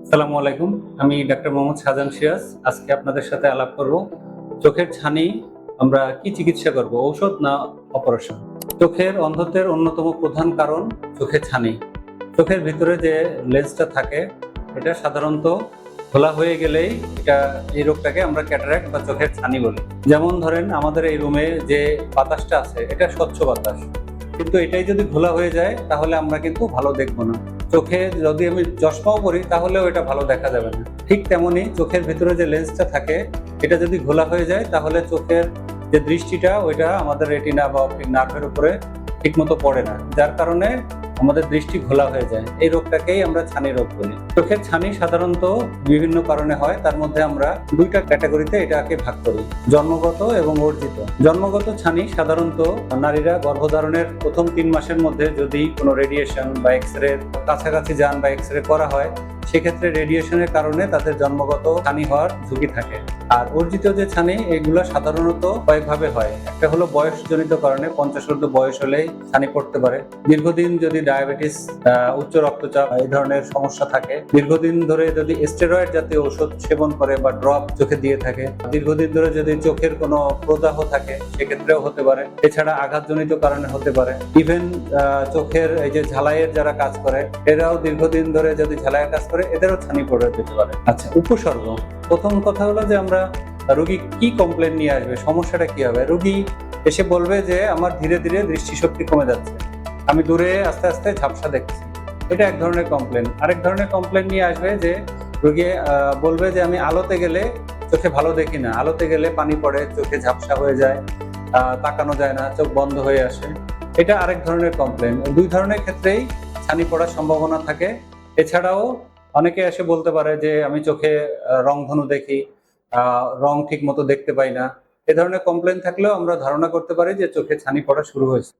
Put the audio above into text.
আসসালামু আলাইকুম। আমি ডাক্তার মোহাম্মদ শাহজাহান সিরাজ। আজকে আপনাদের সাথে আলাপ করব চোখের ছানি আমরা কি চিকিৎসা করব, ঔষধ না অপারেশন? চোখের অন্ধত্বের অন্যতম প্রধান কারণ চোখের ছানি। চোখের ভিতরে যে লেন্সটা থাকে এটা সাধারণত খোলা হয়ে গেলেই এই রোগটাকে আমরা ক্যাটারাক্ট বা চোখের ছানি বলি। যেমন ধরেন আমাদের এই রুমে যে বাতাসটা আছে এটা স্বচ্ছ বাতাস, কিন্তু এটাই যদি ঘোলা হয়ে যায় তাহলে আমরা কিন্তু ভালো দেখবো না। চোখে যদি আমি চশমাও পরি তাহলেও এটা ভালো দেখা যাবে না। ঠিক তেমনি চোখের ভিতরে যে লেন্সটা থাকে এটা যদি ঘোলা হয়ে যায় তাহলে চোখের যে দৃষ্টিটা ওইটা আমাদের রেটিনা বা অপটিক নার্ভের উপরে ঠিকমতো পড়ে না, যার কারণে আমাদের দৃষ্টি ঘোলা হয়ে যায়। এই রোগটাকেই আমরা ছানি রোগ বলি। চোখের ছানি সাধারণত বিভিন্ন কারণে হয়, তার মধ্যে আমরা দুইটা ক্যাটাগরিতে এটাকে ভাগ করি, জন্মগত এবং অর্জিত। জন্মগত ছানি সাধারণত নারীরা গর্ভধারণের প্রথম 3 মাসের মধ্যে যদি কোনো রেডিয়েশন বা এক্সরে কাছাকাছি যান বা এক্সরে করা হয়, সেক্ষেত্রে রেডিয়েশনের কারণে তাদের জন্মগত ছানি হওয়ার ঝুঁকি থাকে। আর অর্জিত যে ছানি এগুলো সাধারণত কয়েকভাবে হয়। একটা হলো বয়সজনিত কারণে, 50 ঊর্ধ্ব বয়স হলেই ছানি পড়তে পারে। দীর্ঘদিন যদি ডায়াবেটিস, উচ্চ রক্তচাপ এই ধরনের সমস্যা থাকে, দীর্ঘদিন ধরে যদি স্টেরয়েড জাতীয় ওষুধ সেবন করে বা ড্রপ চোখে দিয়ে থাকে, দীর্ঘদিন ধরে যদি চোখের কোনো প্রদাহ থাকে সেক্ষেত্রেও হতে পারে। এছাড়া আঘাতজনিত কারণে হতে পারে। ইভেন চোখের এই যে ঝালাইয়ের যারা কাজ করে এরাও দীর্ঘদিন ধরে যদি ঝালাইয়ের কাজ করে এদেরও ছানি পড়ে যেতে পারে। আচ্ছা, উপসর্গ। প্রথম কথা হলো যে আমরা রোগী কি কমপ্লেন নিয়ে আসবে, সমস্যাটা কি হবে। রোগী এসে বলবে যে আমার ধীরে ধীরে দৃষ্টিশক্তি কমে যাচ্ছে, আমি দূরে আস্তে আস্তে ঝাপসা দেখছি। এটা এক ধরনের কমপ্লেন। আরেক ধরনের কমপ্লেন নিয়ে আসবে যে রোগী বলবে যে আমি আলোতে গেলে চোখে ভালো দেখি না, আলোতে গেলে পানি পড়ে, চোখে ঝাপসা হয়ে যায়, তাকানো যায় না, চোখ বন্ধ হয়ে আসে। এটা আরেক ধরনের কমপ্লেন। দুই ধরনের ক্ষেত্রেই ছানি পড়ার সম্ভাবনা থাকে। এছাড়াও অনেকে এসে বলতে পারে যে আমি চোখে রংধনু দেখি, রং ঠিক মতো দেখতে পাই না। এ ধরনের কমপ্লেন থাকলেও আমরা ধারণা করতে পারি যে চোখে ছানি পড়া শুরু হয়েছে।